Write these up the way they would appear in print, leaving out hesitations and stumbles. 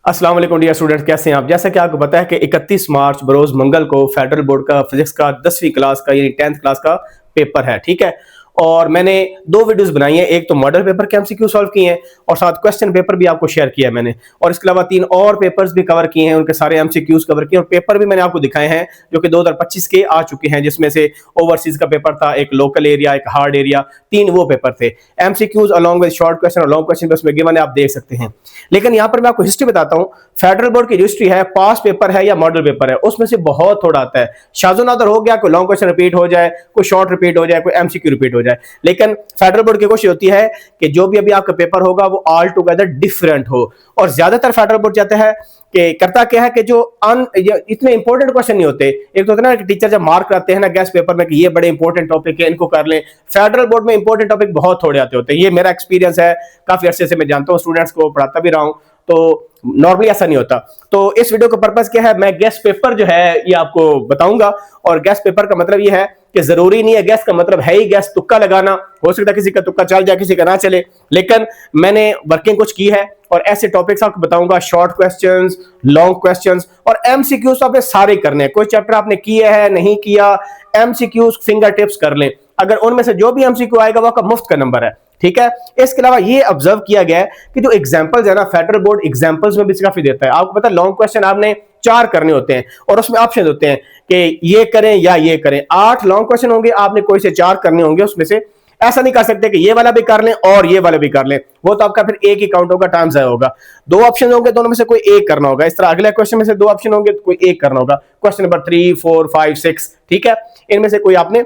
अस्सलाम वालेकुम dear students, कैसे हैं आप। जैसा कि आपको पता है कि 31 मार्च बरोज मंगल को फेडरल बोर्ड का फिजिक्स का 10वीं क्लास का यानी 10th क्लास का पेपर है, ठीक है। और मैंने दो वीडियोस बनाई हैं, एक तो मॉडल पेपर के एमसीक्यू सॉल्व किए हैं और साथ क्वेश्चन पेपर भी आपको शेयर किया है मैंने, और इसके अलावा 3 और पेपर्स भी कवर किए हैं, उनके सारे एमसीक्यूज कवर किए और पेपर भी मैंने आपको दिखाए हैं जो कि 2025 के आ चुके हैं, जिसमें से ओवरसीज का पेपर था, एक लोकल एरिया, एक हार्ड एरिया, 3 वो पेपर थे। MCQs along with short question और लॉन्ग क्वेश्चन उसमें गिवन है, आप देख सकते हैं। लेकिन यहाँ पर मैं आपको हिस्ट्री बताता हूँ। फेडरल बोर्ड की हिस्ट्री है, पास पेपर है या मॉडल पेपर है, उसमें से बहुत थोड़ा आता है। शाज़ो-नादर हो गया, कोई लॉन्ग क्वेश्चन रिपीट हो जाए, कोई शॉर्ट रिपीट हो जाए, कोई एमसीक्यू रिपीट हो जाए। लेकिन फेडरल बोर्ड की कोशिश होती है कि जो भी अभी आपका पेपर होगा वो ऑल टुगेदर डिफरेंट हो। और ज्यादातर फेडरल बोर्ड चाहते हैं कि करता क्या है कि जो इतने इंपॉर्टेंट क्वेश्चन नहीं होते। एक तो होता है ना कि टीचर जब मार्क करते हैं ना गेस्ट पेपर में कि ये बड़े इंपॉर्टेंट टॉपिक है, इनको कर लें। फेडरल बोर्ड में इंपॉर्टेंट टॉपिक बहुत थोड़े आते होते हैं, ये मेरा एक्सपीरियंस है, काफी अरसे से मैं जानता हूँ, स्टूडेंट्स को पढ़ाता भी रहा हूँ, तो नॉर्मली ऐसा नहीं होता। तो इस वीडियो का पर्पस क्या है, मैं गेस्ट पेपर जो है ये आपको बताऊंगा। और गेस्ट पेपर का मतलब ये है कि जरूरी नहीं है, गेस्ट का मतलब है ही गेस्ट, तुक्का लगाना। हो सकता है किसी का तुक्का चल जाए, किसी का ना चले, लेकिन मैंने वर्किंग कुछ की है और ऐसे टॉपिक्स आपको बताऊंगा, शॉर्ट क्वेश्चंस, लॉन्ग क्वेश्चंस और एमसीक्यूज आपने सारे करने हैं। कोई चैप्टर आपने किया है नहीं किया, एमसीक्यूज फिंगर टिप्स कर लें। अगर उनमें से जो भी एमसीक्यू आएगा वो आपका मुफ्त का नंबर है, ठीक है। इसके अलावा ये ऑब्जर्व किया गया है कि जो एग्जांपल्स है ना, फेडरल बोर्ड एग्जांपल्स में भी काफी देता है। आपको पता है लॉन्ग क्वेश्चन आपने 4 करने होते हैं और उसमें ऑप्शन होते हैं कि ये करें या ये करें। 8 लॉन्ग क्वेश्चन होंगे, आपने कोई से 4 करने होंगे उसमें से। ऐसा नहीं कर सकते कि ये वाला भी कर लें और ये वाला भी कर लें, वो तो आपका फिर एक ही काउंट होगा, टाइम जाया होगा। 2 ऑप्शन होंगे, दोनों में से कोई एक करना होगा। इस तरह अगले क्वेश्चन में से 2 ऑप्शन होंगे तो कोई एक करना होगा। क्वेश्चन नंबर 3, 4, 5, 6, ठीक है, इनमें से कोई आपने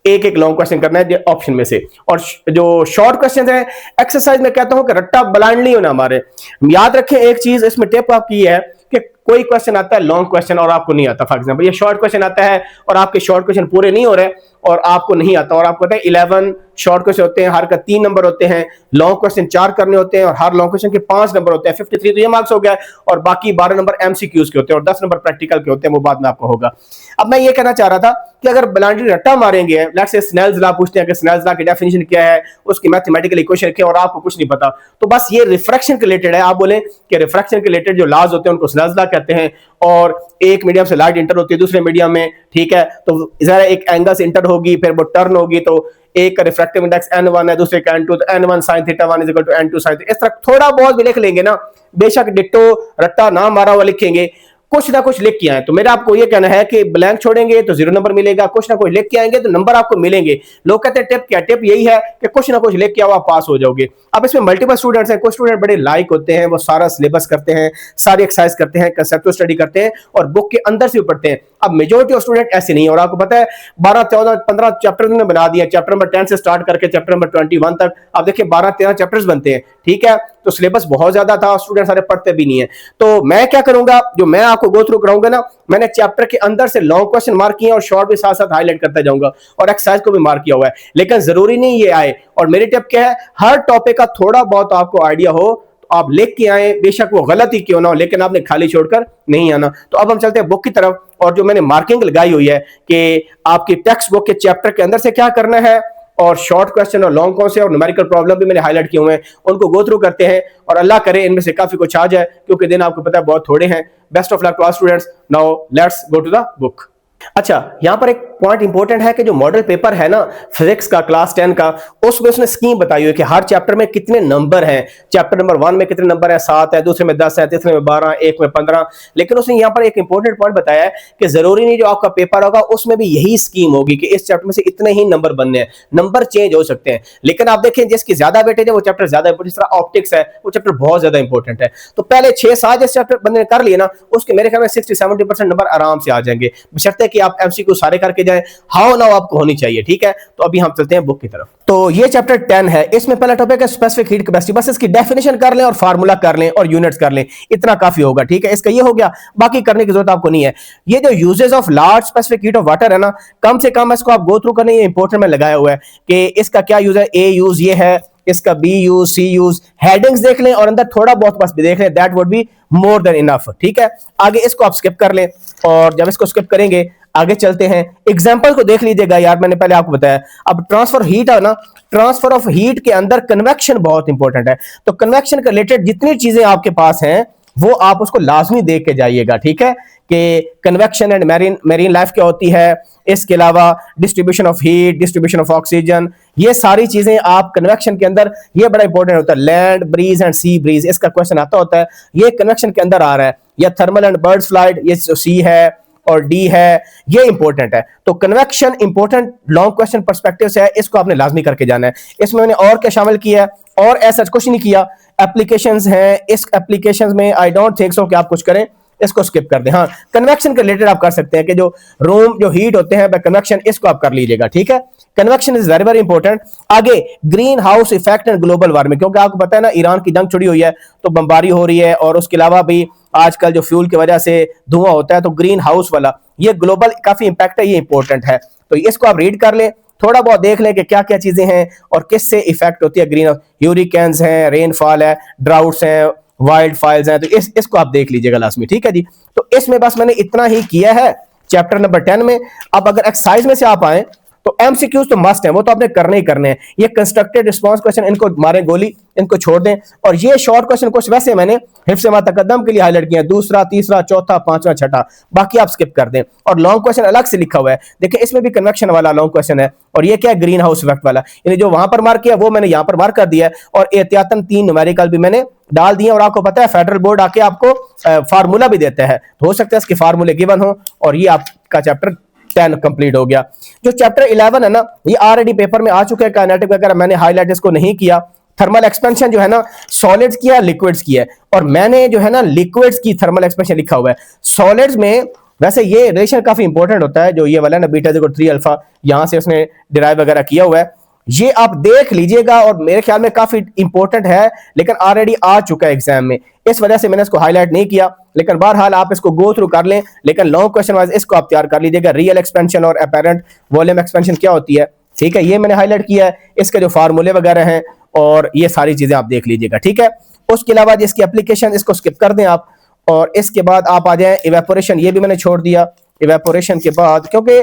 एक एक लॉन्ग क्वेश्चन करना है ऑप्शन में से। और जो शॉर्ट क्वेश्चन है, एक्सरसाइज में कहता हूं कि रट्टा ब्लाइंडली होना हमारे। याद रखें एक चीज, इसमें टिप आपकी है कि कोई क्वेश्चन आता है लॉन्ग क्वेश्चन और आपको नहीं आता। फॉर एग्जांपल ये शॉर्ट क्वेश्चन आता है और आपके शॉर्ट क्वेश्चन पूरे नहीं हो रहे और आपको नहीं आता, और आपको पता है 11 शॉर्ट क्वेश्चन होते हैं, हर का 3 नंबर होते हैं, लॉन्ग क्वेश्चन 4 करने होते हैं और हर लॉन्ग क्वेश्चन के 5 नंबर होते हैं। 53 तो ये मार्क्स हो गया और बाकी 12 नंबर एमसीक्यूज के होते हैं और 10 नंबर प्रैक्टिकल के होते हैं, वो बाद में आपको होगा। अब मैं ये कहना चाह रहा था कि अगर ब्लाइंडली रट्टा मारेंगे, लेट्स से स्नेल्स लॉ पूछते हैं कि स्नेल्स लॉ की डेफिनेशन क्या है, उसकी मैथमेटिकल इक्वेशन क्या है और आपको कुछ नहीं पता, तो बस ये रिफ्रैक्शन के रिलेटेड है। आप बोले कि रिफ्रैक्शन के रिलेटेड जो लॉज होते हैं उनको स्नेल्स लॉ कहते हैं, और एक मीडियम से लाइट इंटर होती है दूसरे मीडियम में, ठीक है। तो जरा एक एंगल से इंटर होगी, फिर वो टर्न होगी, तो एक का रिफ्रैक्टिव इंडेक्स n1 है, दूसरे का n2, तो n1 sin theta 1 is equal to n2 sin। इस तरह थोड़ा बहुत भी लिख लेंगे ना, बेशक डिट्टो रट्टा ना मारा हुआ लिखेंगे, कुछ ना कुछ लिख के आए। तो मेरा आपको ये कहना है कि ब्लैंक छोड़ेंगे तो 0 नंबर मिलेगा, कुछ ना कुछ लिख के आएंगे तो नंबर आपको मिलेंगे। लोग कहते हैं टिप क्या, टिप यही है कि कुछ ना कुछ लिख के आओ, आप पास हो जाओगे। अब इसमें मल्टीपल स्टूडेंट्स हैं, कुछ स्टूडेंट बड़े लाइक होते हैं, वो सारा सिलेबस करते हैं, सारी एक्सरसाइज करते हैं, कंसेप्चुअल स्टडी करते हैं और बुक के अंदर से भी पढ़ते हैं। अब मेजोरिटी ऑफ स्टूडेंट ऐसे नहीं है, और आपको पता है 12, 14, 15 चैप्टर उन्होंने बना दिया। चैप्टर नंबर 10 से स्टार्ट करके चैप्टर नंबर 21 तक आप देखिए 12-13 चैप्टर्स बनते हैं, ठीक है। तो सिलेबस बहुत ज्यादा था, स्टूडेंट सारे पढ़ते भी नहीं है। तो मैं क्या करूंगा, जो मैं आपको गो थ्रू कराऊंगा ना, मैंने चैप्टर के अंदर से लॉन्ग क्वेश्चन मार्क किए और शॉर्ट भी साथ साथ हाईलाइट करता जाऊंगा और एक्सरसाइज को भी मार्क किया हुआ है। लेकिन जरूरी नहीं ये आए, और मेरी टिप क्या है, हर टॉपिक का थोड़ा बहुत आपको आइडिया हो तो आप लिख के आए, बेशक वो गलत ही क्यों ना हो, लेकिन आपने खाली छोड़कर नहीं आना। तो अब हम चलते हैं बुक की तरफ, और जो मैंने मार्किंग लगाई हुई है कि आपकी टेक्स्ट बुक के चैप्टर के अंदर से क्या करना है, और शॉर्ट क्वेश्चन और लॉन्ग कौन से, और न्यूमेरिकल प्रॉब्लम भी मैंने हाईलाइट किए हुए हैं, उनको गो थ्रू करते हैं और अल्लाह करे इनमें से काफी कुछ आ जाए, क्योंकि दिन आपको पता है बहुत थोड़े हैं। Best of luck to all students. Now let's go to the book. अच्छा, यहां पर एक पॉइंट इंपॉर्टेंट है कि जो मॉडल पेपर है ना फिजिक्स का क्लास 10 का, उसमें उसने स्कीम बताई हुई है कि हर चैप्टर में कितने नंबर हैं। चैप्टर नंबर 1 में कितने नंबर है, 7 है, दूसरे में 10 है, तीसरे में 12, एक में 15। लेकिन उसने यहां पर एक इंपॉर्टेंट पॉइंट बताया है कि जरूरी नहीं जो आपका पेपर होगा उसमें भी यही स्कीम होगी कि इस चैप्टर में से इतने ही नंबर बनने हैं, नंबर चेंज हो सकते हैं। लेकिन आप देखें जिसकी ज्यादा वेटेज है वो चैप्टर ज्यादा इंपॉर्टेंट, जिस तरह ऑप्टिक्स है वो चैप्टर बहुत ज्यादा इंपॉर्टेंट है। तो पहले 6-7 जिस चैप्टर बंदे कर लिए ना, उसके मेरे ख्याल में 60-70% नंबर आराम से आ जाएंगे, बशर्ते कि आप एमसीक्यू सारे करके जाए। हाउ नाउ आपको होनी चाहिए, ठीक है। तो अभी हम चलते हैं बुक की तरफ। तो ये चैप्टर 10 है, इसमें पहला टॉपिक है स्पेसिफिक हीट कैपेसिटी। बस इसकी डेफिनेशन कर लें और फार्मूला कर लें और यूनिट्स कर लें, इतना काफी होगा, ठीक है। इसका ये हो गया, बाकी करने की जरूरत आपको नहीं है। ये जो uses of large specific heat of water है ना, कम से कम इसको आप गो थ्रू करने, ये इंपॉर्टेंट में लगाया हुआ है कि इसका क्या यूज है। ए यूज ये है, इसका B use, C use, headings देख लें और अंदर थोड़ा बहुत बस भी देख लें, that would be more than enough, ठीक है। आगे इसको आप स्किप कर लें, और जब इसको स्किप करेंगे आगे चलते हैं। एग्जांपल को देख लीजिएगा यार, मैंने पहले आपको बताया। अब ट्रांसफर हीट है ना, ट्रांसफर ऑफ हीट के अंदर कन्वेक्शन बहुत इंपॉर्टेंट है। तो कन्वेक्शन के रिलेटेड जितनी चीजें आपके पास हैं वो आप उसको लाजमी देख के जाइएगा, ठीक है, कि कन्वेक्शन एंड मेरीन लाइफ क्या होती है, इसके अलावा distribution of heat, distribution of oxygen, ये सारी चीजें आप कन्वेक्शन के अंदर, ये बड़ा इंपॉर्टेंट होता है। Land breeze and sea breeze, इसका क्वेश्चन आता होता है, ये कन्वेक्शन के अंदर आ रहा है, या थर्मल एंड बर्ड्स फ्लाइट, ये सी है और डी है, ये इंपॉर्टेंट है। तो convection important long question perspective से है, इसको आपने लाजमी करके जाना है। इसमें मैंने और क्या शामिल किया है, और ऐसा कुछ नहीं किया। एप्लीकेशंस हैं, इस एप्लीकेशंस में आई डोंट थिंक सो कि आप कुछ करें, इसको स्किप कर दें। हाँ, कन्वेक्शन के रिलेटेड आप कर सकते हैं कि जो रूम जो हीट होते हैं बाय कन्वेक्शन, इसको आप कर लीजिएगा, ठीक है। Convection is very very important. आगे greenhouse effect and global warming, क्योंकि आपको पता है ना ईरान की जंग छुड़ी हुई है, तो बमबारी हो रही है, और उसके अलावा भी आजकल जो फ्यूल की वजह से धुआं होता है, तो ग्रीन हाउस वाला ये ग्लोबल काफी इंपैक्ट है, ये इंपॉर्टेंट है। तो इसको आप रीड कर लें, थोड़ा बहुत देख लें कि क्या क्या चीजें हैं और किससे इफेक्ट होती है ग्रीन हाउस। ह्यूरिकेन्स हैं, रेनफॉल है, ड्राउट्स हैं, वाइल्ड फायर्स हैं, तो इसको आप देख लीजिएगा लाजमी, ठीक है जी। तो इसमें बस मैंने इतना ही किया है चैप्टर नंबर 10 में। अब अगर एक्सरसाइज में से आप आए तो एमसीक्यूज तो मस्ट है, वो तो आपने करने ही करने हैं। ये कंस्ट्रक्टेड रिस्पांस क्वेश्चन, इनको मारे गोली, इनको छोड़ दें। और ये शॉर्ट क्वेश्चन कुछ वैसे मैंने हिफ्ज़ मा तकद्दम के लिए हाईलाइट किया, दूसरा, तीसरा, चौथा, पांचवा, छठा, बाकी आप स्किप कर दें। और लॉन्ग क्वेश्चन अलग से लिखा हुआ है, देखिए इसमें भी कन्वेक्शन वाला लॉन्ग क्वेश्चन है, और ये क्या है, ग्रीन हाउस इफेक्ट वाला। यानी जो वहां पर मार्क किया वो मैंने यहां पर मार्क कर दिया है, और एहतियातन 3 न्यूमेरिकल भी मैंने डाल दिए। और आपको पता है फेडरल बोर्ड आके आपको फार्मूला भी देता है, तो हो सकता है इसके फार्मूले गिवन हो, और ये आपका चैप्टर 10 कंप्लीट हो गया। जो चैप्टर 11 है ना, ये ऑलरेडी पेपर में आ चुका है, काइनेटिक वगैरह मैंने हाईलाइट इसको नहीं किया। थर्मल एक्सपेंशन जो है ना, सॉलिड्स की है, लिक्विड्स की है, और मैंने जो है ना लिक्विड्स की थर्मल एक्सपेंशन लिखा हुआ है। सॉलिड्स में वैसे ये रिलेशन काफी इंपॉर्टेंट होता है, जो ये वाला ना बीटा इक्वल 3 अल्फा, यहां से उसने डिराइव वगैरह किया हुआ है, ये आप देख लीजिएगा, और मेरे ख्याल में काफी इंपॉर्टेंट है, लेकिन ऑलरेडी आ चुका है एग्जाम में, इस वजह से मैंने इसको हाईलाइट नहीं किया। लेकिन बहरहाल आप इसको गो थ्रू कर लें, लेकिन लॉन्ग क्वेश्चन वाइज इसको आप तैयार कर लीजिएगा। रियल एक्सपेंशन और अपेरेंट वॉल्यूम एक्सपेंशन क्या होती है, ठीक है, ये मैंने हाईलाइट किया है, इसके जो फार्मूले वगैरह हैं, और ये सारी चीजें आप देख लीजिएगा, ठीक है। उसके अलावा जिसकी एप्लीकेशन, इसको स्किप कर दें आप। और इसके बाद आप आ जाएं इवेपोरेशन, ये भी मैंने छोड़ दिया। इवेपोरेशन के बाद, क्योंकि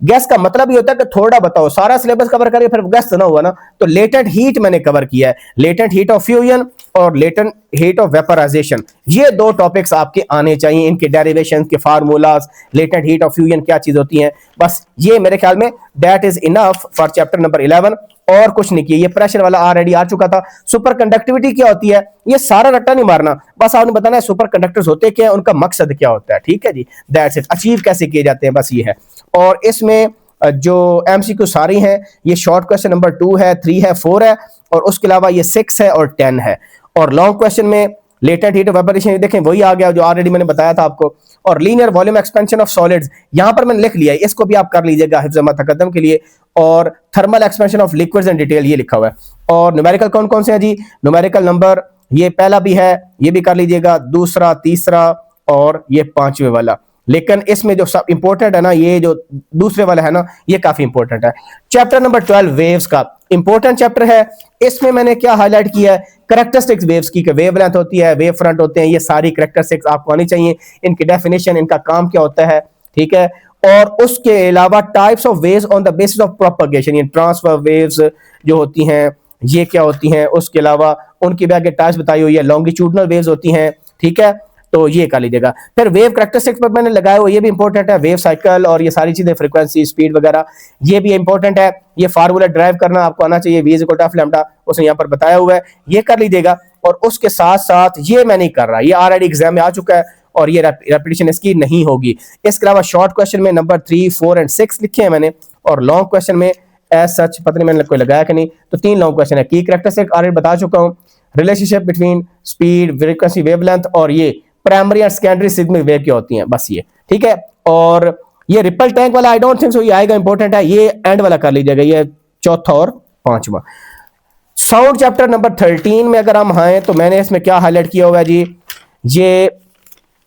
गैस का मतलब ये होता है कि थोड़ा बताओ, सारा सिलेबस कवर करिए फिर गैस तो ना हुआ ना। तो लेटेंट हीट मैंने कवर किया है, लेटेंट हीट ऑफ फ्यूजन और लेटेंट हीट ऑफ वेपराइजेशन, ये 2 टॉपिक्स आपके आने चाहिए, इनके डेरिवेशंस के formulas, latent heat of fusion क्या चीज होती है, बस ये मेरे ख्याल में that is enough for chapter number 11। और कुछ नहीं किया, ये प्रेशर वाला ऑलरेडी आ चुका था। सुपर कंडक्टिविटी क्या होती है, ये सारा रट्टा नहीं मारना, बस आपने बताना है सुपर कंडक्टर्स होते क्या है, उनका मकसद क्या होता है, ठीक है जी, दैट्स इट। अचीव कैसे किए जाते हैं, बस ये है। और इसमें जो एमसीक्यू सारी हैं, ये शॉर्ट क्वेश्चन नंबर 2 है, 3 है, 4 है, और उसके अलावा ये 6 है और 10 है। और लॉन्ग क्वेश्चन में लेटेंट हीट ऑफ वेपरेशन देखें, वही आ गया जो ऑलरेडी मैंने बताया था आपको। और linear volume expansion of solids, यहां पर मैंने लिख लिया है, इसको भी आप कर लीजिएगा हिफ्ज़ मा तकद्दम के लिए। और thermal expansion of liquids in detail, ये लिखा हुआ है। और न्यूमेरिकल कौन कौन से हैं जी, न्यूमेरिकल नंबर ये पहला भी है, ये भी कर लीजिएगा, दूसरा, तीसरा, और ये 5वें वाला। लेकिन इसमें जो सब इंपॉर्टेंट है ना, ये जो दूसरे वाला है ना, ये काफी इंपॉर्टेंट है। चैप्टर नंबर 12 वेव्स का इंपॉर्टेंट चैप्टर है। इसमें मैंने क्या हाईलाइट किया है, कैरेक्टरिस्टिक्स वेव्स की, वेव लेंथ होती है, वेव फ्रंट होते हैं, ये सारी कैरेक्टरिस्टिक्स आपको आनी चाहिए, इनकी डेफिनेशन, इनका काम क्या होता है, ठीक है। और उसके अलावा types of waves on the basis of propagation, ये ट्रांसफर वेव्स जो होती हैं ये क्या होती हैं, उसके अलावा उनकी भी आगे टाइप्स बताई हुई है, लॉन्गिट्यूडनल वेव्स होती हैं, ठीक है, तो ये कर लीजिएगा। फिर वेव कैरेक्टरिस्टिक्स पर मैंने लगाया हुआ, ये भी इंपॉर्टेंट है, वेव साइकिल और ये सारी चीजें, फ्रीक्वेंसी, स्पीड वगैरह, ये भी इंपॉर्टेंट है। ये फार्मूला ड्राइव करना आपको आना चाहिए, v = f लैम्डा, उसने यहाँ पर बताया हुआ है, ये कर लीजिएगा। और उसके साथ साथ ये मैं नहीं कर रहा, ये ऑलरेडी एग्जाम में आ चुका है, और ये रेपिटेशन इसकी नहीं होगी। इसके अलावा शॉर्ट क्वेश्चन में नंबर 3, 4 एंड 6 लिखे हैं मैंने, और लॉन्ग क्वेश्चन में एज सच पता नहीं मैंने कोई लगाया कि नहीं, तो 3 लॉन्ग क्वेश्चन है। की कैरेक्टरिस्टिक ऑलरेडी बता चुका हूँ, relationship between speed, frequency, wavelength, और ये प्राइमरी और सेकेंडरी सिग्नल वेव क्या होती हैं, बस ये, ठीक है। और ये रिपल टैंक वाला आई डोंट थिंक सो ये आएगा, इंपॉर्टेंट है, ये एंड वाला कर लीजिएगा, ये चौथा और 5वां। साउंड चैप्टर नंबर 13 में अगर हम आए तो मैंने इसमें क्या हाईलाइट किया हुआ है जी,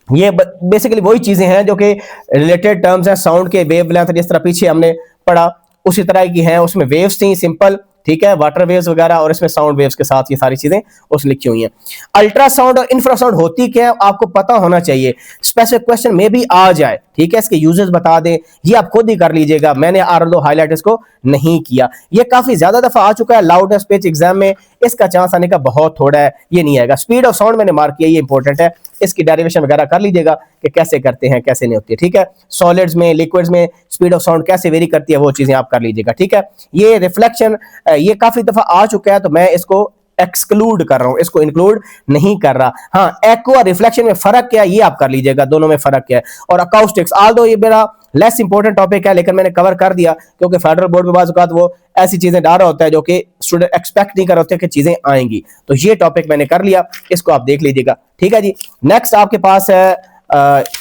ये बेसिकली वही चीजें हैं जो कि रिलेटेड टर्म्स हैं साउंड के, वेव लेंथ, जिस तरह पीछे हमने पढ़ा उसी तरह की हैं। उसमें वेव्स थी सिंपल, ठीक है, वाटर वेव्स वगैरह, और इसमें साउंड वेव्स के साथ ये सारी चीजें उस लिखी हुई हैं। अल्ट्रासाउंड और इंफ्रासाउंड होती क्या है आपको पता होना चाहिए, स्पेसिफिक क्वेश्चन में भी आ जाए, ठीक है, इसके यूजेस बता दें, ये आप खुद ही कर लीजिएगा, मैंने आर दो हाईलाइट इसको नहीं किया। ये काफी ज्यादा दफा आ चुका है, लाउड स्पीच एग्जाम में इसका चांस आने का बहुत थोड़ा है, ये नहीं आएगा। स्पीड ऑफ साउंड मैंने मार्क किया, ये इंपॉर्टेंट है, इसकी डेरिवेशन वगैरह कर लीजिएगा कि कैसे करते हैं कैसे नहीं होती है, ठीक है। सॉलिड्स में लिक्विड्स में स्पीड ऑफ साउंड कैसे वेरी करती है वो चीजें आप कर लीजिएगा, ठीक है। ये रिफ्लेक्शन ये काफी दफा आ चुका है तो मैं इसको एक्सक्लूड कर रहा हूं, इसको इंक्लूड नहीं कर रहा। हाँ, एको और रिफ्लेक्शन में फर्क क्या है ये आप कर लीजिएगा, दोनों में फर्क क्या है। और अकाउस्टिक्स आल्दो ये मेरा लेस इंपॉर्टेंट टॉपिक है लेकिन मैंने कवर कर दिया क्योंकि फेडरल बोर्ड में बाज़ औक़ात वो ऐसी चीजें डाल रहा होता है जो कि स्टूडेंट एक्सपेक्ट नहीं कर रहे होते कि चीजें आएंगी, तो ये टॉपिक मैंने कर लिया, इसको आप देख लीजिएगा, ठीक है जी। नेक्स्ट आपके पास है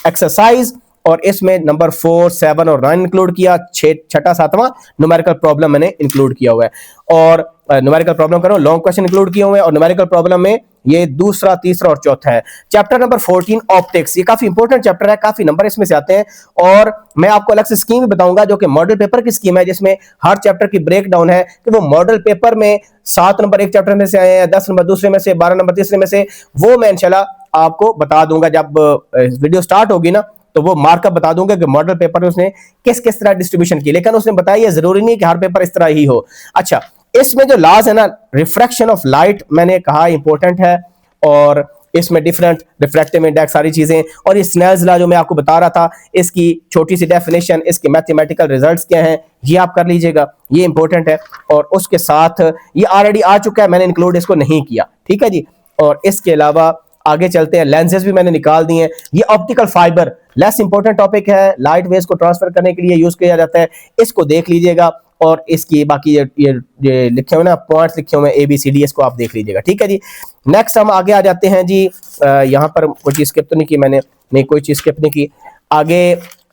एक्सरसाइज और इसमें नंबर 4, 7 और 9 इंक्लूड किया, 6, 7वां न्यूमेरिकल प्रॉब्लम मैंने इंक्लूड किया हुआ है और न्यूमेरिकल प्रॉब्लम करो लॉन्ग क्वेश्चन इंक्लूड किए हुए हैं और न्यूमेरिकल प्रॉब्लम में ये दूसरा, तीसरा और चौथा है। चैप्टर नंबर 14 ऑप्टिक्स, ये काफी इंपॉर्टेंट चैप्टर है, काफी नंबर इसमें से आते हैं और मैं आपको अलग से स्कीम भी बताऊंगा जो कि मॉडल पेपर की स्कीम है जिसमें हर चैप्टर की ब्रेक डाउन है कि वो मॉडल पेपर में 7 नंबर एक चैप्टर में से आए हैं, 10 नंबर दूसरे में से, 12 नंबर तीसरे में से, वो मैं इंशाल्लाह आपको बता दूंगा जब वीडियो स्टार्ट होगी ना, तो वो मार्कअप बता दूंगा कि मॉडल पेपर में उसने किस किस तरह डिस्ट्रीब्यूशन की, लेकिन उसने बताया ये जरूरी नहीं कि हर पेपर इस तरह ही हो। अच्छा, इसमें जो लॉज है ना, रिफ्रैक्शन ऑफ लाइट मैंने कहा इंपॉर्टेंट है और इसमें डिफरेंट रिफ्रैक्टिव इंडेक्स सारी चीजें, और ये स्नेल्स लॉ जो मैं आपको बता रहा था इसकी छोटी सी डेफिनेशन, इसके मैथमेटिकल रिजल्ट्स क्या हैं ये आप कर लीजिएगा, ये इंपॉर्टेंट है। और उसके साथ ये ऑलरेडी आ चुका है, मैंने इंक्लूड इसको नहीं किया, ठीक है जी। और इसके अलावा आगे चलते हैं, लेंसेज भी मैंने निकाल दिए हैं। ये optical fibre less important topic है, लाइट वेव्स को ट्रांसफर करने के लिए यूज किया जाता है, इसको देख लीजिएगा। और इसकी बाकी ये लिखे हुए ना पॉइंट्स लिखे हुए ABCD, इसको आप देख लीजिएगा, ठीक है जी। नेक्स्ट हम आगे आ जाते हैं जी, यहाँ पर कोई चीज स्किप तो नहीं की मैंने, नहीं कोई चीज स्किप नहीं की। आगे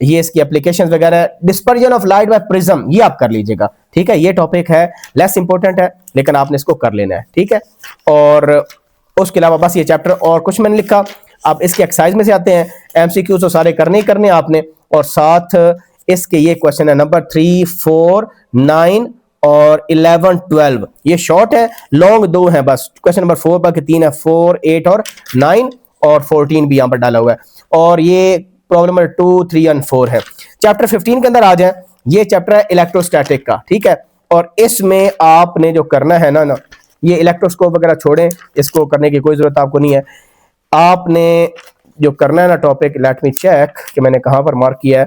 ये इसकी एप्लीकेशंस वगैरह, dispersion of light by prism, ये आप कर लीजिएगा, ठीक है। ये टॉपिक है लेस इंपॉर्टेंट है लेकिन आपने इसको कर लेना है, ठीक है। और उसके अलावा बस ये चैप्टर और कुछ मैंने लिखा। अब इसके एक्सरसाइज में से आते हैं, MCQ तो सारे करने ही करने आपने, और साथ इसके ये क्वेश्चन है नंबर 3, 4, 9 और 11, 12। ये शॉर्ट है, लॉन्ग 2 है बस। क्वेश्चन नंबर 4 बाकी 3 है, 4, 8 और 9 और 14 भी यहाँ पर डाला हुआ है। और ये प्रॉब्लम नंबर 2, 3 और 4 है। चैप्टर 15 के अंदर आ जाए, ये चैप्टर है इलेक्ट्रोस्टैटिक का, ठीक है। और इसमें आपने जो करना है ना ये इलेक्ट्रोस्कोप वगैरह छोड़ें, इसको करने की कोई जरूरत आपको नहीं है। आपने जो करना है ना टॉपिक, लेट मी चेक कि मैंने कहां पर मार्क किया है,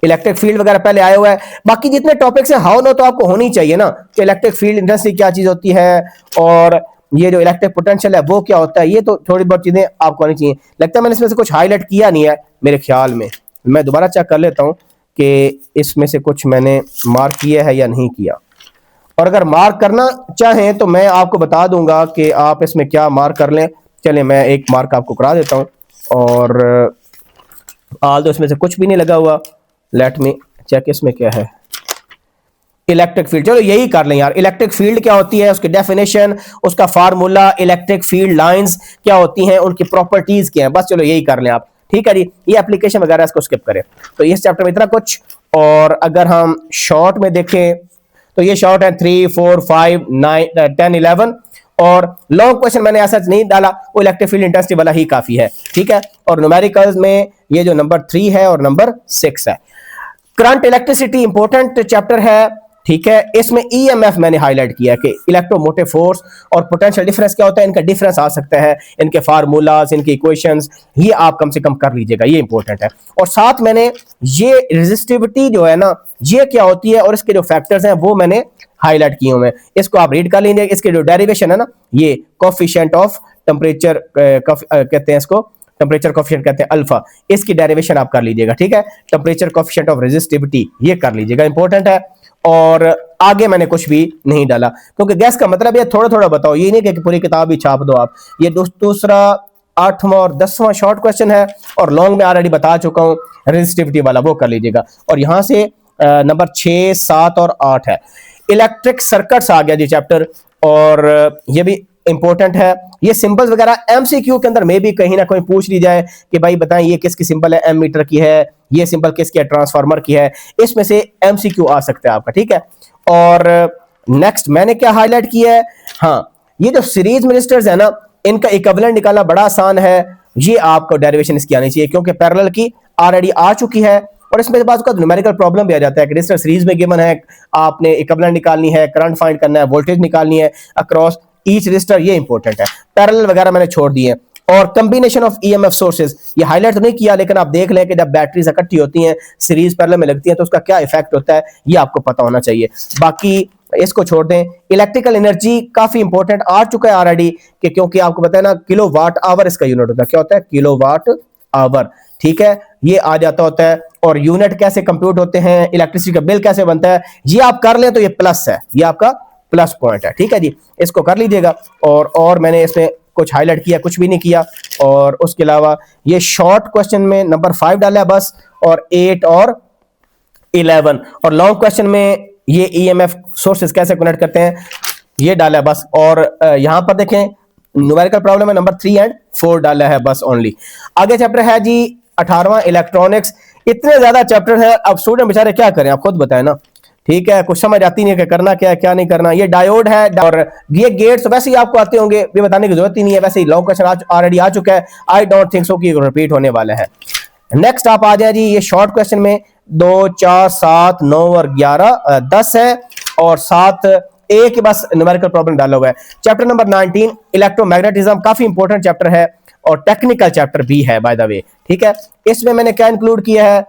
इलेक्ट्रिक फील्ड वगैरह पहले आया हुआ है। बाकी जितने टॉपिक्स हैं हाउ नो तो आपको होनी चाहिए ना, कि इलेक्ट्रिक फील्ड इंटेंसिटी क्या चीज होती है और ये जो इलेक्ट्रिक पोटेंशियल है वो क्या होता है, ये तो थोड़ी बहुत चीजें आपको आनी चाहिए। लगता है मैंने इसमें से कुछ हाईलाइट किया नहीं है मेरे ख्याल में, मैं दोबारा चेक कर लेता हूं कि इसमें से कुछ मैंने मार्क किया है या नहीं किया। और अगर मार्क करना चाहें तो मैं आपको बता दूंगा कि आप इसमें क्या मार्क कर लें। चलिए मैं एक मार्क आपको करा देता हूं, और आल तो इसमें से कुछ भी नहीं लगा हुआ। लेट मी चेक इसमें क्या है, इलेक्ट्रिक फील्ड, चलो यही कर लें यार। इलेक्ट्रिक फील्ड क्या होती है, उसकी डेफिनेशन, उसका फार्मूला, इलेक्ट्रिक फील्ड लाइंस क्या होती हैं, उनकी प्रॉपर्टीज क्या हैं, बस चलो यही कर लें आप, ठीक है जी। ये एप्लीकेशन वगैरह इसको स्किप करें। तो इस चैप्टर में इतना कुछ। और अगर हम शॉर्ट में देखें तो ये शॉर्ट है 3, 4, 5, 9, 10, 11। और लॉन्ग क्वेश्चन मैंने ऐसा नहीं डाला, वो इलेक्ट्रिक फील्ड इंटेंसिटी वाला ही काफी है, ठीक है। और न्यूमेरिकल्स में ये जो नंबर 3 है और नंबर 6 है। करंट इलेक्ट्रिसिटी इंपॉर्टेंट चैप्टर है, ठीक है। इसमें EMF मैंने हाईलाइट किया कि इलेक्ट्रोमोटिव फोर्स और पोटेंशियल डिफरेंस क्या होता है, इनका डिफरेंस आ सकता है, इनके फार्मूलाज, इनके इक्वेशंस, ये आप कम से कम कर लीजिएगा, ये इंपॉर्टेंट है। और साथ मैंने ये रेजिस्टिविटी जो है ना ये क्या होती है और इसके जो फैक्टर्स हैं वो मैंने हाईलाइट किए हुए हैं, इसको आप रीड कर लीजिए। इसके जो डेरिवेशन है ना, ये कोफिशिएंट ऑफ टेम्परेचर कहते हैं इसको, टेम्परेचर कोफिशिएंट कहते हैं अल्फा, इसकी डेरिवेशन आप कर लीजिएगा, ठीक है। टेम्परेचर कोफिशिएंट ऑफ रेजिस्टिविटी ये कर लीजिएगा, इंपॉर्टेंट है। और आगे मैंने कुछ भी नहीं डाला क्योंकि गैस का मतलब ये थोड़ा थोड़ा बताओ, ये नहीं कि पूरी किताब ही छाप दो आप। ये दूसरा 8वां और 10वां शॉर्ट क्वेश्चन है, और लॉन्ग में ऑलरेडी बता चुका हूं रेजिस्टिविटी वाला, वो कर लीजिएगा। और यहां से नंबर 6, 7 और 8 है। इलेक्ट्रिक सर्किट्स आ गया जी चैप्टर, और ये भी इंपॉर्टेंट है। ये सिंबल्स वगैरह MCQ के अंदर में भी कहीं ना कहीं पूछ ली जाए कि भाई बताएं ये किसकी सिंबल है, एमीटर की है, ये सिंबल किसकी है, ट्रांसफार्मर की है, इसमें से MCQ आ सकता है आपका, ठीक है। और नेक्स्ट मैंने क्या हाईलाइट किया है, हाँ ये जो सीरीज में रेजिस्टर्स है ना, इनका इक्विवेलेंट निकालना बड़ा आसान है, ये आपको डेरिवेशन इसकी आनी चाहिए क्योंकि पैरेलल की ऑलरेडी आ चुकी है। और इसमें बाद न्यूमेरिकल प्रॉब्लम भी आ जाता है कि रेजिस्टर सीरीज में गिवन है, आपने इक्विवेलेंट निकालनी है, करंट फाइंड करना है, वोल्टेज निकालनी है अक्रॉस ईच रजिस्टर, ये इंपॉर्टेंट है। पैरेलल वगैरह मैंने छोड़ दिए। और कॉम्बिनेशन ऑफ ईएमएफ सोर्सेज, ये हाईलाइट तो नहीं किया, लेकिन आप देख लें कि जब बैटरीज इकट्ठी होती हैं, सीरीज पैरेलल में लगती हैं, तो उसका क्या इफेक्ट होता है, ये आपको पता होना चाहिए। बाकी इसको छोड़ दें। इलेक्ट्रिकल एनर्जी काफी इंपॉर्टेंट आ चुका है ऑलरेडी, कि क्योंकि आपको पता है ना, किलो वाट आवर इसका यूनिट होता है। क्या होता है? किलो वाट आवर, ठीक है, ये आ जाता होता है। और यूनिट कैसे कंप्यूट होते हैं, इलेक्ट्रिसिटी का बिल कैसे बनता है, ये आप कर लें तो ये प्लस है, ये आपका प्लस पॉइंट है, ठीक है जी, इसको कर लीजिएगा। और मैंने इसमें कुछ हाईलाइट किया, कुछ भी नहीं किया। और उसके अलावा ये शॉर्ट क्वेश्चन में नंबर 5 डाला है बस, और 8 और 11। और लॉन्ग क्वेश्चन में ये ईएमएफ सोर्सेज कैसे कनेक्ट करते हैं, ये डाला है बस। और यहां पर देखें न्यूमेरिकल प्रॉब्लम है नंबर 3 और 4 डाला है बस ओनली। आगे चैप्टर है जी 18वां इलेक्ट्रॉनिक्स। इतने ज्यादा चैप्टर है, अब स्टूडेंट बेचारे क्या करें, आप खुद बताएं ना, ठीक है, कुछ समझ आती नहीं है कि करना क्या है क्या नहीं करना। ये डायोड है और ये गेट्स वैसे ही आपको आते होंगे, ये बताने की जरूरत ही नहीं है, वैसे ही लॉन्ग क्वेश्चन ऑलरेडी आ चुका है। आई डोंट थिंक सो कि रिपीट होने वाला है। नेक्स्ट आप आ जाए जी, ये शॉर्ट क्वेश्चन में 2, 4, 7, 9 और 11, 10 है, और 7 एक बस न्यूमेरिकल प्रॉब्लम डाला हुआ है। चैप्टर नंबर 19 इलेक्ट्रोमैग्नेटिज्म, काफी इंपॉर्टेंट चैप्टर है और टेक्निकल चैप्टर भी है बाय द वे, ठीक है। इसमें मैंने क्या इंक्लूड किया है,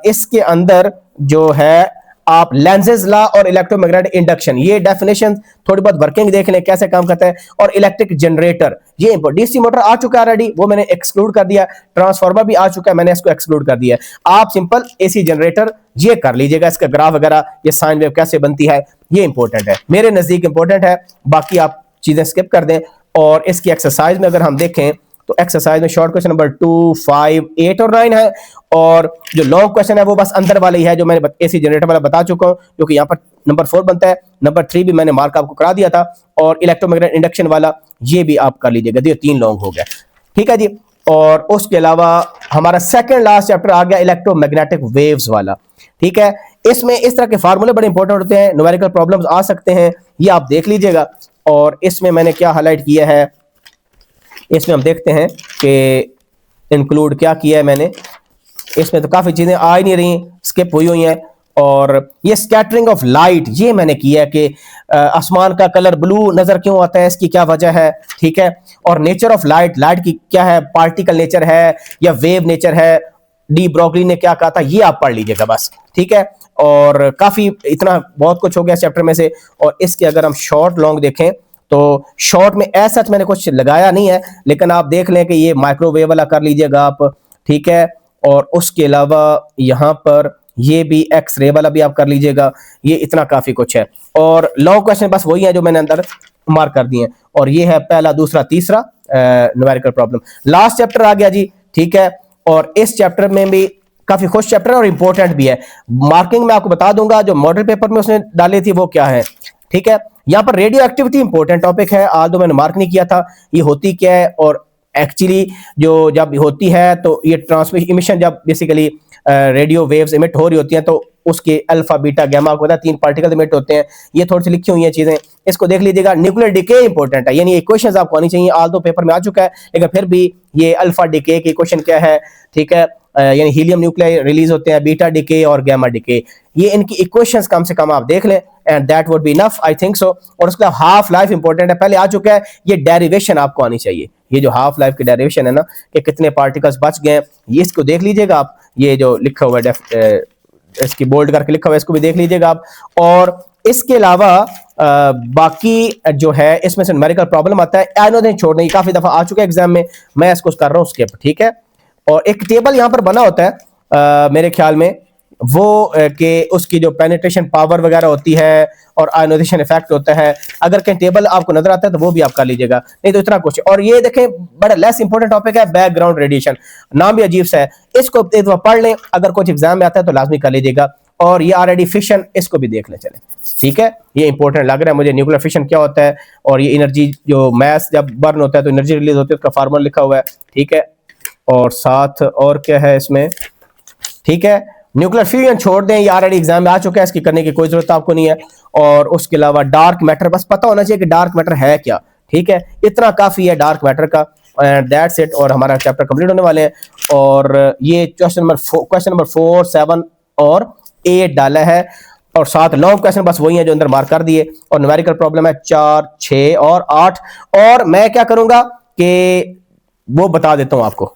इसके अंदर जो है आप लेंसेज लॉ और इलेक्ट्रोमैग्नेटिक इंडक्शन, ये डेफिनेशन थोड़ी बहुत वर्किंग देख लें कैसे काम करता है। और इलेक्ट्रिक जनरेटर, ये डीसी मोटर आ चुका है ऑलरेडी, वो मैंने एक्सक्लूड कर दिया। ट्रांसफार्मर भी आ चुका है, मैंने इसको एक्सक्लूड कर दिया। आप सिंपल एसी जनरेटर ये कर लीजिएगा, इसका ग्राफ वगैरह, ये साइन वेव कैसे बनती है, ये इंपॉर्टेंट है, मेरे नजदीक इंपॉर्टेंट है। बाकी आप चीजें स्किप कर दें। और इसकी एक्सरसाइज में अगर हम देखें तो एक्सरसाइज में शॉर्ट क्वेश्चन नंबर 2, 5, 8 और 9 है। और जो लॉन्ग क्वेश्चन है वो बस अंदर वाले ही है, जो मैंने एसी जनरेटर वाला बता चुका हूं, जो कि यहाँ पर नंबर 4 बनता है। नंबर 3 भी मैंने मार्क आपको करा दिया था। और इलेक्ट्रोमैग्नेटिक इंडक्शन वाला ये भी आप कर लीजिएगा, ये 3 लॉन्ग हो गया, ठीक है जी। और उसके अलावा हमारा सेकंड लास्ट चैप्टर आ गया इलेक्ट्रोमैग्नेटिक वेव्स वाला, ठीक है। इसमें इस तरह के फार्मूले बड़े इंपॉर्टेंट होते हैं, न्यूमेरिकल प्रॉब्लम्स आ सकते हैं, ये आप देख लीजिएगा। और इसमें मैंने क्या हाईलाइट किया है, इसमें हम देखते हैं कि इंक्लूड क्या किया है मैंने। इसमें तो काफी चीजें आ ही नहीं रही, स्किप हुई हुई हैं। और ये स्कैटरिंग ऑफ लाइट, ये मैंने किया है कि आसमान का कलर ब्लू नजर क्यों आता है, इसकी क्या वजह है, ठीक है। और नेचर ऑफ लाइट, लाइट की क्या है, पार्टिकल नेचर है या वेव नेचर है, डी ब्रोगली ने क्या कहा था, ये आप पढ़ लीजिएगा बस, ठीक है। और काफी इतना बहुत कुछ हो गया चैप्टर में से। और इसके अगर हम शॉर्ट लॉन्ग देखें तो शॉर्ट में ऐसा मैंने कुछ लगाया नहीं है, लेकिन आप देख लें कि ये माइक्रोवेव वाला कर लीजिएगा आप, ठीक है। और उसके अलावा यहाँ पर ये भी एक्स रे वाला भी आप कर लीजिएगा, ये इतना काफी कुछ है। और लॉन्ग क्वेश्चन बस वही है जो मैंने अंदर मार्क कर दिए हैं। और ये है पहला, दूसरा, तीसरा न्यूमेरिकल प्रॉब्लम। लास्ट चैप्टर आ गया जी, ठीक है। और इस चैप्टर में भी काफी खुश चैप्टर है और इंपॉर्टेंट भी है। मार्किंग में आपको बता दूंगा, जो मॉडल पेपर में उसने डाली थी वो क्या है, ठीक है। यहाँ पर रेडियो एक्टिविटी इंपॉर्टेंट टॉपिक है, आज तो मैंने मार्क नहीं किया था, ये होती क्या है। और एक्चुअली जो जब होती है तो ये ट्रांसमिशन इमिशन, जब बेसिकली रेडियो वेव्स इमिट हो रही होती हैं, तो उसके अल्फा बीटा गैमा को 3 पार्टिकल इमिट होते हैं। ये थोड़ी सी लिखी हुई हैं चीजें, इसको देख लीजिएगा। न्यूक्लियर डिके इंपॉर्टेंट है, यानी इक्वेशंस आपको आनी चाहिए, आज तो पेपर में आ चुका है, लेकिन फिर भी ये अल्फा डिके की इक्वेशन क्या है, ठीक है। यानी हीलियम न्यूक्लियाई रिलीज होते हैं, बीटा डिके और गैमा डिके, ये इनकी इक्वेशंस कम से कम आप देख लें, and that would be enough, I think so. और उसका हाफ लाइफ इंपॉर्टेंट है, पहले आ चुका है। ये डेरिवेशन आपको आनी चाहिए, ये जो हाफ लाइफ की डेरिवेशन है ना, कि कितने पार्टिकल्स बच गए, ये इसको देख लीजिएगा आप। ये जो लिखा हुआ है, इसकी बोल्ड करके लिखा हुआ है, इसको भी देख लीजिएगा आप। और इसके अलावा बाकी जो है इसमें से न्यूमेरिकल प्रॉब्लम आता है, आयनोदेन छोड़ने, काफी दफा आ चुका है एग्जाम में, मैं इसको कर रहा हूँ स्किप, ठीक है। और एक टेबल यहाँ पर बना होता है मेरे ख्याल में, वो कि उसकी जो पेनिट्रेशन पावर वगैरह होती है और आयनाइजेशन इफेक्ट होता है, अगर कहीं टेबल आपको नजर आता है तो वो भी आप कर लीजिएगा, नहीं तो इतना कुछ। और ये देखें बड़ा लेस इंपॉर्टेंट टॉपिक है, बैकग्राउंड रेडिएशन, नाम भी अजीब सा है, इसको एक दफा पढ़ लें, अगर कुछ एग्जाम में आता है तो लाजमी कर लीजिएगा। और ये ऑलरेडी फिशन, इसको भी देख लें चले, ठीक है। ये इंपॉर्टेंट लग रहा है मुझे, न्यूक्लियर फिशन क्या होता है, और ये एनर्जी जो मैस जब बर्न होता है तो एनर्जी रिलीज होती है, उसका फार्मूला लिखा हुआ है, ठीक है। और साथ और क्या है इसमें, ठीक है। न्यूक्लियर फ्यूजन छोड़ दें, ये ऑलरेडी एग्जाम में आ चुका है, इसकी करने की कोई जरूरत आपको नहीं है। और उसके अलावा डार्क मैटर, बस पता होना चाहिए कि डार्क मैटर है क्या, ठीक है, इतना काफी है डार्क मैटर का, दैट्स इट। और हमारा चैप्टर कंप्लीट होने वाले हैं। और ये क्वेश्चन नंबर 4, 7 और 8 डाला है। और 7 लॉन्ग क्वेश्चन बस वही है जो अंदर मार्क कर दिए, और न्यूमेरिकल प्रॉब्लम है 4, 6 और 8। और मैं क्या करूंगा कि वो बता देता हूं आपको।